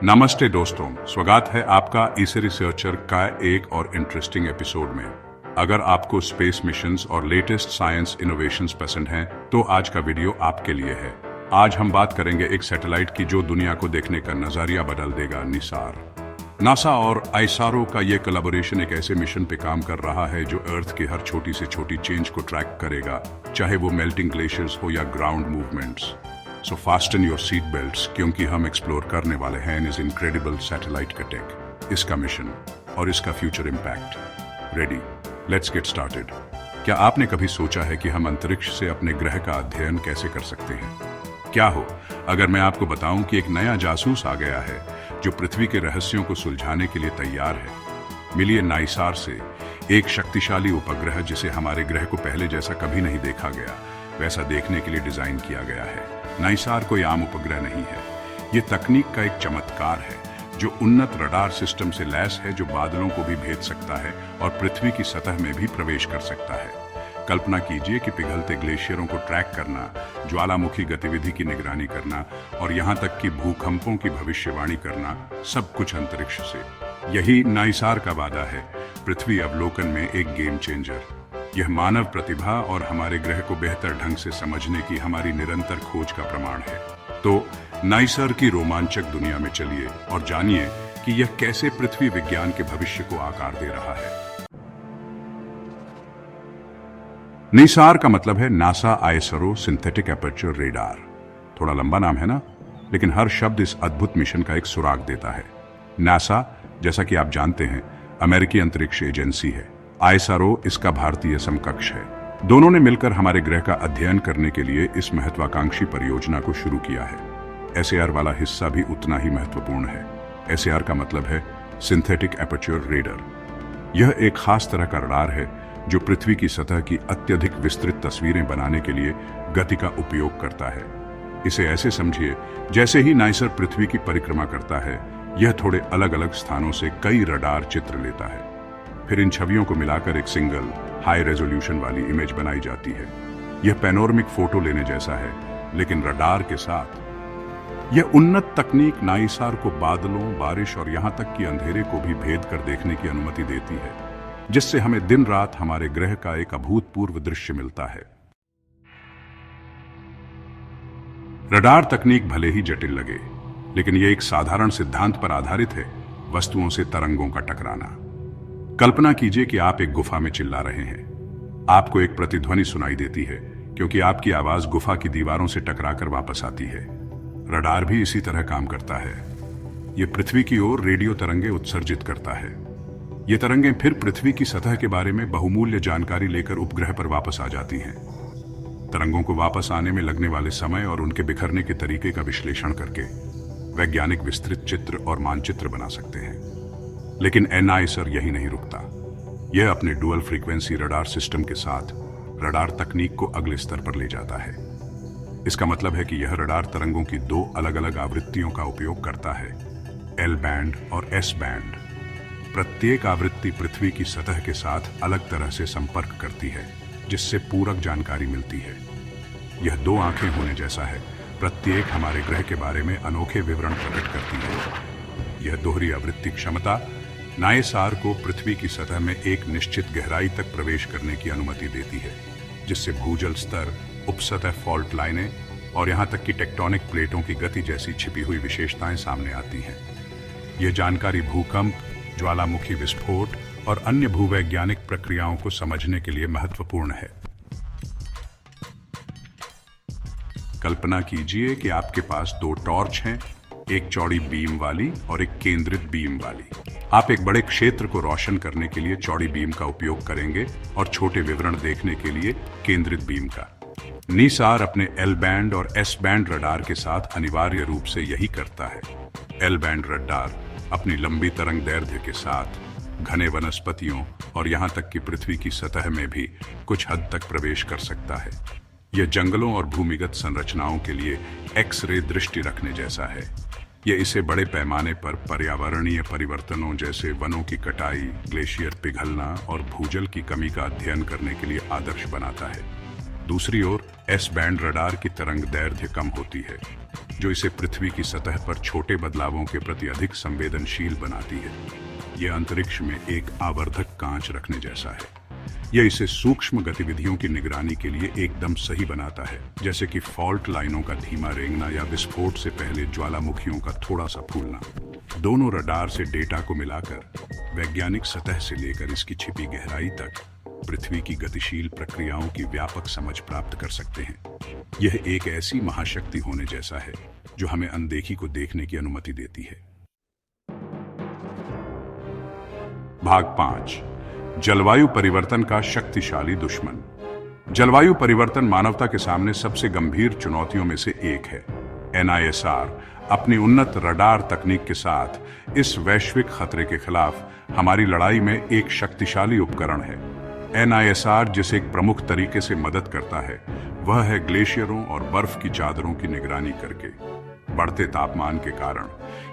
नमस्ते दोस्तों, स्वागत है आपका इस रिसर्चर का एक और इंटरेस्टिंग एपिसोड में। अगर आपको स्पेस मिशंस और लेटेस्ट साइंस इनोवेशंस पसंद हैं, तो आज का वीडियो आपके लिए है। आज हम बात करेंगे एक सैटेलाइट की जो दुनिया को देखने का नजरिया बदल देगा, निसार। नासा और आईएसआरओ का ये कोलैबोरेशन एक ऐसे मिशन पे काम कर रहा है जो अर्थ की हर छोटी से छोटी चेंज को ट्रैक करेगा, चाहे वो मेल्टिंग ग्लेशियर्स हो या ground movements. So fasten your seat belts, क्योंकि हम एक्सप्लोर करने वाले हैं इस इनक्रेडिबल सैटेलाइट का टेक, इसका मिशन और इसका future impact. Ready, let's get started. क्या आपने कभी सोचा है कि हम अंतरिक्ष से अपने ग्रह का अध्ययन कैसे कर सकते हैं? क्या हो अगर मैं आपको बताऊं कि एक नया जासूस आ गया है जो पृथ्वी के रहस्यों को सुलझाने के लिए तैयार है। मिलिए नाइसार से, एक शक्तिशाली उपग्रह जिसे हमारे ग्रह को पहले जैसा कभी नहीं देखा गया, वैसा देखने के लिए डिजाइन किया गया है। नाइसार कोई आम उपग्रह नहीं है, ये तकनीक का एक चमत्कार है जो उन्नत रडार सिस्टम से लैस है, जो बादलों को भी भेद सकता है और पृथ्वी की सतह में भी प्रवेश कर सकता है। कल्पना कीजिए कि पिघलते ग्लेशियरों को ट्रैक करना, ज्वालामुखी गतिविधि की निगरानी करना और यहाँ तक कि भूकंपों की भविष्यवाणी करना, सब कुछ अंतरिक्ष से। यही नाइसार का वादा है, पृथ्वी अवलोकन में एक गेम चेंजर। यह मानव प्रतिभा और हमारे ग्रह को बेहतर ढंग से समझने की हमारी निरंतर खोज का प्रमाण है। तो नाइसार की रोमांचक दुनिया में चलिए और जानिए कि यह कैसे पृथ्वी विज्ञान के भविष्य को आकार दे रहा है। निसार का मतलब है NASA ISRO synthetic aperture radar. थोड़ा लंबा नाम है ना, लेकिन हर शब्द इस अद्भुत मिशन का एक सुराग देता है। नासा, जैसा कि आप जानते हैं, अमेरिकी अंतरिक्ष एजेंसी है। आईएसआरओ इसका भारतीय समकक्ष है। दोनों ने मिलकर हमारे ग्रह का अध्ययन करने के लिए इस महत्वाकांक्षी परियोजना को शुरू किया है। एसएआर वाला हिस्सा भी उतना ही महत्वपूर्ण है। एसएआर का मतलब है सिंथेटिक एपर्चर रेडर। यह एक खास तरह का रडार है जो पृथ्वी की सतह की अत्यधिक विस्तृत तस्वीरें बनाने के लिए गति का उपयोग करता है। इसे ऐसे समझिए जैसे ही नाइसर पृथ्वी की परिक्रमा करता है, यह थोड़े अलग अलग स्थानों से कई रडार चित्र लेता है। फिर इन छवियों को मिलाकर एक सिंगल हाई रेजोल्यूशन वाली इमेज बनाई जाती है। यह पैनोरमिक फोटो लेने जैसा है, लेकिन रडार के साथ। यह उन्नत तकनीक नाइसार को बादलों, बारिश और यहां तक कि अंधेरे को भी भेद कर देखने की अनुमति देती है, जिससे हमें दिन रात हमारे ग्रह का एक अभूतपूर्व दृश्य मिलता है। रडार तकनीक भले ही जटिल लगे, लेकिन यह एक साधारण सिद्धांत पर आधारित है, वस्तुओं से तरंगों का टकराना। कल्पना कीजिए कि आप एक गुफा में चिल्ला रहे हैं। आपको एक प्रतिध्वनि सुनाई देती है क्योंकि आपकी आवाज गुफा की दीवारों से टकराकर वापस आती है। रडार भी इसी तरह काम करता है। यह पृथ्वी की ओर रेडियो तरंगें उत्सर्जित करता है। ये तरंगें फिर पृथ्वी की सतह के बारे में बहुमूल्य जानकारी लेकर उपग्रह पर वापस आ जाती हैं। तरंगों को वापस आने में लगने वाले समय और उनके बिखरने के तरीके का विश्लेषण करके वैज्ञानिक विस्तृत चित्र और मानचित्र बना सकते हैं। लेकिन नाइसर यही नहीं रुकता। यह अपने डुअल फ्रीक्वेंसी रडार सिस्टम के साथ रडार तकनीक को अगले स्तर पर ले जाता है। इसका मतलब है कि यह रडार तरंगों की दो अलग अलग आवृत्तियों का उपयोग करता है, एल बैंड और एस बैंड। प्रत्येक आवृत्ति पृथ्वी की सतह के साथ अलग तरह से संपर्क करती है, जिससे पूरक जानकारी मिलती है। यह दो आंखें होने जैसा है, प्रत्येक हमारे ग्रह के बारे में अनोखे विवरण प्रकट करती है। यह दोहरी आवृत्ति क्षमता नाइसार को पृथ्वी की सतह में एक निश्चित गहराई तक प्रवेश करने की अनुमति देती है, जिससे भूजल स्तर, उपसतह फॉल्ट लाइनें और यहां तक कि टेक्टोनिक प्लेटों की गति जैसी छिपी हुई विशेषताएं सामने आती हैं। यह जानकारी भूकंप, ज्वालामुखी विस्फोट और अन्य भूवैज्ञानिक प्रक्रियाओं को समझने के लिए महत्वपूर्ण है। कल्पना कीजिए कि आपके पास दो टॉर्च हैं, एक चौड़ी बीम वाली और एक केंद्रित बीम वाली। आप एक बड़े क्षेत्र को रोशन करने के लिए चौड़ी बीम का उपयोग करेंगे और छोटे विवरण देखने के लिए केंद्रित बीम का। निसार अपने एल बैंड और एस बैंड रडार के साथ अनिवार्य रूप से यही करता है। एल बैंड रडार अपनी लंबी तरंग दैर्घ्य के साथ घने वनस्पतियों और यहां तक कि पृथ्वी की सतह में भी कुछ हद तक प्रवेश कर सकता है। यह जंगलों और भूमिगत संरचनाओं के लिए एक्स-रे दृष्टि रखने जैसा है। यह इसे बड़े पैमाने पर पर्यावरणीय परिवर्तनों जैसे वनों की कटाई, ग्लेशियर पिघलना और भूजल की कमी का अध्ययन करने के लिए आदर्श बनाता है। दूसरी ओर एस बैंड रडार की तरंग दैर्घ्य कम होती है, जो इसे पृथ्वी की सतह पर छोटे बदलावों के प्रति अधिक संवेदनशील बनाती है। यह अंतरिक्ष में एक आवर्धक कांच रखने जैसा है। यह इसे सूक्ष्म गतिविधियों की निगरानी के लिए एकदम सही बनाता है, जैसे कि फॉल्ट लाइनों का धीमा रेंगना या विस्फोट से पहले ज्वालामुखियों का थोड़ा सा फूलना। दोनों रडार से डेटा को मिलाकर वैज्ञानिक सतह से लेकर इसकी छिपी गहराई तक पृथ्वी की गतिशील प्रक्रियाओं की व्यापक समझ प्राप्त कर सकते हैं। यह एक ऐसी महाशक्ति होने जैसा है जो हमें अनदेखी को देखने की अनुमति देती है। भाग 5, जलवायु परिवर्तन का शक्तिशाली दुश्मन। जलवायु परिवर्तन मानवता के सामने सबसे गंभीर चुनौतियों में से एक है। NISR अपनी उन्नत रडार तकनीक के साथ इस वैश्विक खतरे के खिलाफ हमारी लड़ाई में एक शक्तिशाली उपकरण है। NISR जिसे एक प्रमुख तरीके से मदद करता है वह है ग्लेशियरों और बर्फ की चादरों की निगरानी करके। बढ़ते तापमान के कारण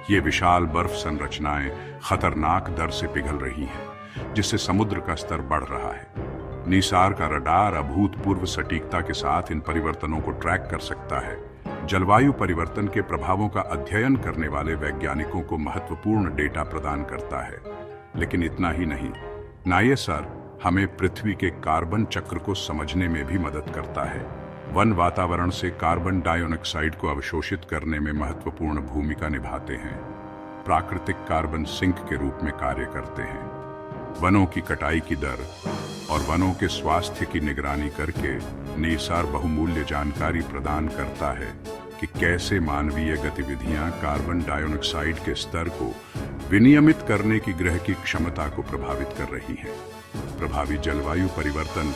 ये विशाल बर्फ संरचनाएं खतरनाक दर से पिघल रही हैं, जिससे समुद्र का स्तर बढ़ रहा है। निसार का रडार अभूतपूर्व सटीकता के साथ इन परिवर्तनों को ट्रैक कर सकता है। जलवायु परिवर्तन के प्रभावों का अध्ययन करने वाले वैज्ञानिकों को महत्वपूर्ण डेटा प्रदान करता है। लेकिन इतना ही नहीं, NISR हमें पृथ्वी के कार्बन चक्र को समझने में भी मदद करता है। वन वातावरण से कार्बन डाइऑक्साइड को अवशोषित करने में महत्वपूर्ण भूमिका निभाते हैं, प्राकृतिक कार्बन सिंक के रूप में कार्य करते हैं। वनों की कटाई की दर और वनों के स्वास्थ्य की निगरानी करके निसार बहुमूल्य जानकारी प्रदान करता है कि कैसे मानवीय गतिविधियां कार्बन डाइऑक्साइड के स्तर को विनियमित करने की ग्रह की क्षमता को प्रभावित कर रही हैं। प्रभावी जलवायु परिवर्तन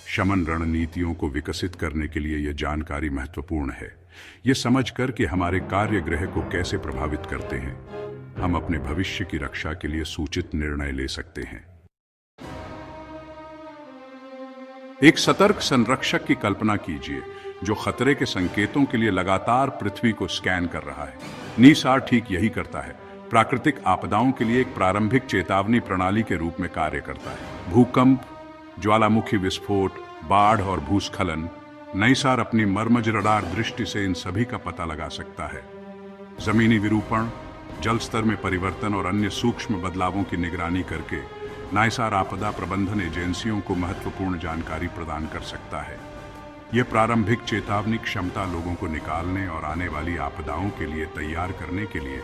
शमन रणनीतियों को विकसित करने के लिए यह जानकारी महत्वपूर्ण है। यह समझकर कि हमारे कार्य ग्रह को कैसे प्रभावित करते हैं, हम अपने भविष्य की रक्षा के लिए सूचित निर्णय ले सकते हैं। एक सतर्क संरक्षक की कल्पना कीजिए जो खतरे के संकेतों के लिए लगातार पृथ्वी को स्कैन कर रहा है। निसार ठीक यही करता है। प्राकृतिक आपदाओं के लिए एक प्रारंभिक चेतावनी प्रणाली के रूप में कार्य करता है। भूकंप, ज्वालामुखी विस्फोट, बाढ़ और भूस्खलन, निसार अपनी मर्मज रडार दृष्टि से इन सभी का पता लगा सकता है। जमीनी विरूपण, जल स्तर में परिवर्तन और अन्य सूक्ष्म बदलावों की निगरानी करके निसार आपदा प्रबंधन एजेंसियों को महत्वपूर्ण जानकारी प्रदान कर सकता है। यह प्रारंभिक चेतावनी क्षमता लोगों को निकालने और आने वाली आपदाओं के लिए तैयार करने के लिए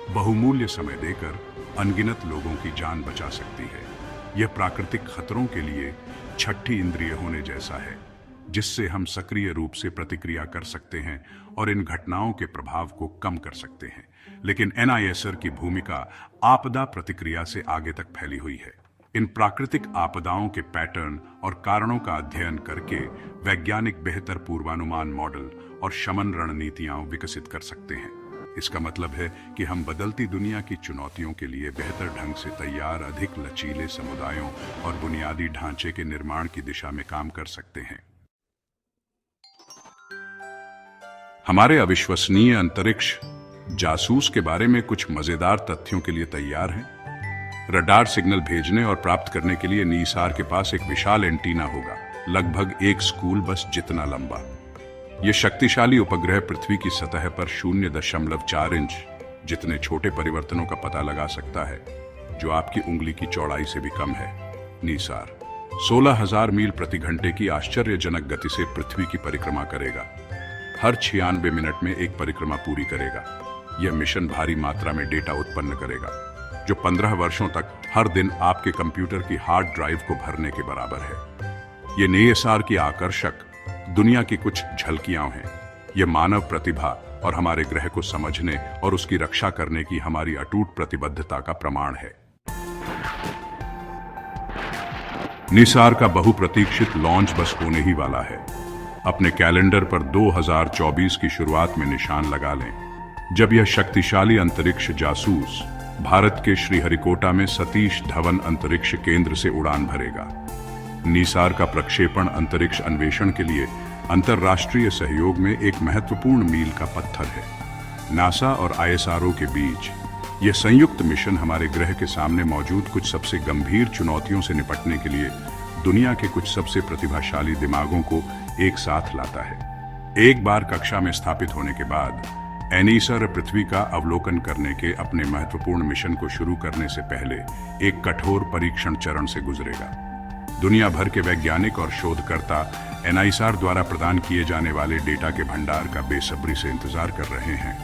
बहुमूल्य समय देकर अनगिनत लोगों की जान बचा सकती है। यह प्राकृतिक खतरों के लिए छठी इंद्रिय होने जैसा है, जिससे हम सक्रिय रूप से प्रतिक्रिया कर सकते हैं और इन घटनाओं के प्रभाव को कम कर सकते हैं। लेकिन NISR की भूमिका आपदा प्रतिक्रिया से आगे तक फैली हुई है। इन प्राकृतिक आपदाओं के पैटर्न और कारणों का अध्ययन करके वैज्ञानिक बेहतर पूर्वानुमान मॉडल और शमन रणनीतियां विकसित कर सकते हैं। इसका मतलब है कि हम बदलती दुनिया की चुनौतियों के लिए बेहतर ढंग से तैयार, अधिक लचीले समुदायों और बुनियादी ढांचे के निर्माण की दिशा में काम कर सकते हैं। हमारे अविश्वसनीय अंतरिक्ष जासूस के बारे में कुछ मजेदार तथ्यों के लिए तैयार हैं। रडार सिग्नल भेजने और प्राप्त करने के लिए निसार के पास एक विशाल एंटीना होगा, लगभग एक स्कूल बस जितना लंबा। यह शक्तिशाली उपग्रह पृथ्वी की सतह पर 0.4 इंच जितने छोटे परिवर्तनों का पता लगा सकता है, जो आपकी उंगली की चौड़ाई से भी कम है। निसार 16,000 मील प्रति घंटे की आश्चर्यजनक गति से पृथ्वी की परिक्रमा करेगा। हर 96 मिनट में एक परिक्रमा पूरी करेगा। यह मिशन भारी मात्रा में डेटा उत्पन्न करेगा, जो 15 वर्षों तक हर दिन आपके कंप्यूटर की हार्ड ड्राइव को भरने के बराबर है। ये निसार की आकर्षक दुनिया की कुछ झलकियां हैं। ये मानव प्रतिभा और हमारे ग्रह को समझने और उसकी रक्षा करने की हमारी अटूट प्रतिबद्धता का प्रमाण है। निसार का बहुप्रतीक्षित लॉन्च बस होने ही वाला है। अपने कैलेंडर पर 2024 की शुरुआत में निशान लगा लें, जब यह शक्तिशाली अंतरिक्ष जासूस भारत के श्रीहरिकोटा में सतीश धवन अंतरिक्ष केंद्र से उड़ान भरेगा। निसार का प्रक्षेपण अंतरिक्ष अन्वेषण के लिए अंतर्राष्ट्रीय सहयोग में एक महत्वपूर्ण मील का पत्थर है। नासा और ISRO के बीच यह संयुक्त मिशन हमारे ग्रह के सामने मौजूद कुछ सबसे गंभीर चुनौतियों से निपटने के लिए दुनिया के कुछ सबसे प्रतिभाशाली दिमागों को एक साथ लाता है। एक बार कक्षा में स्थापित होने के बाद एनीसर पृथ्वी का अवलोकन करने के अपने महत्वपूर्ण मिशन को शुरू करने से पहले एक कठोर परीक्षण चरण से गुजरेगा। दुनिया भर के वैज्ञानिक और शोधकर्ता एनीसर द्वारा प्रदान किए जाने वाले डेटा के भंडार का बेसब्री से इंतजार कर रहे हैं।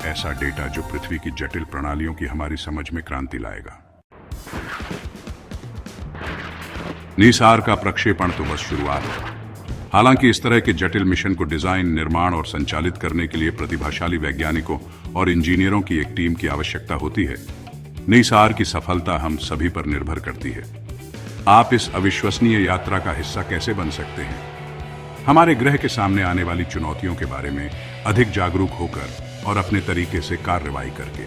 ऐसा डेटा जो पृथ्वी की जटिल प्रणालियों की हमारी समझ में क्रांति लाएगा। नीसार का प्रक्षेपण तो बस शुरुआत है। हालांकि इस तरह के जटिल मिशन को डिजाइन, निर्माण और संचालित करने के लिए प्रतिभाशाली वैज्ञानिकों और इंजीनियरों की एक टीम की आवश्यकता होती है। नीसार की सफलता हम सभी पर निर्भर करती है। आप इस अविश्वसनीय यात्रा का हिस्सा कैसे बन सकते हैं? हमारे ग्रह के सामने आने वाली चुनौतियों के बारे में अधिक जागरूक होकर और अपने तरीके से कार्रवाई करके,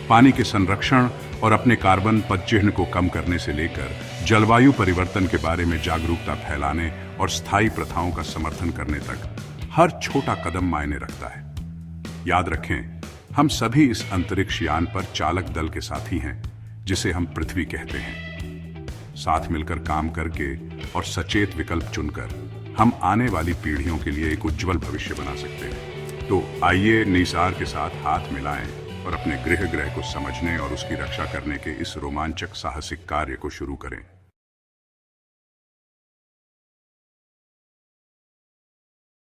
पानी के संरक्षण और अपने कार्बन पदचिह्न को कम करने से लेकर जलवायु परिवर्तन के बारे में जागरूकता फैलाने और स्थायी प्रथाओं का समर्थन करने तक हर छोटा कदम मायने रखता है। याद रखें, हम सभी इस अंतरिक्ष यान पर चालक दल के साथी हैं, जिसे हम पृथ्वी कहते हैं। साथ मिलकर काम करके और सचेत विकल्प चुनकर हम आने वाली पीढ़ियों के लिए एक उज्जवल भविष्य बना सकते हैं। तो आइए नीसार के साथ हाथ मिलाएं और अपने ग्रह को समझने और उसकी रक्षा करने के इस रोमांचक साहसिक कार्य को शुरू करें।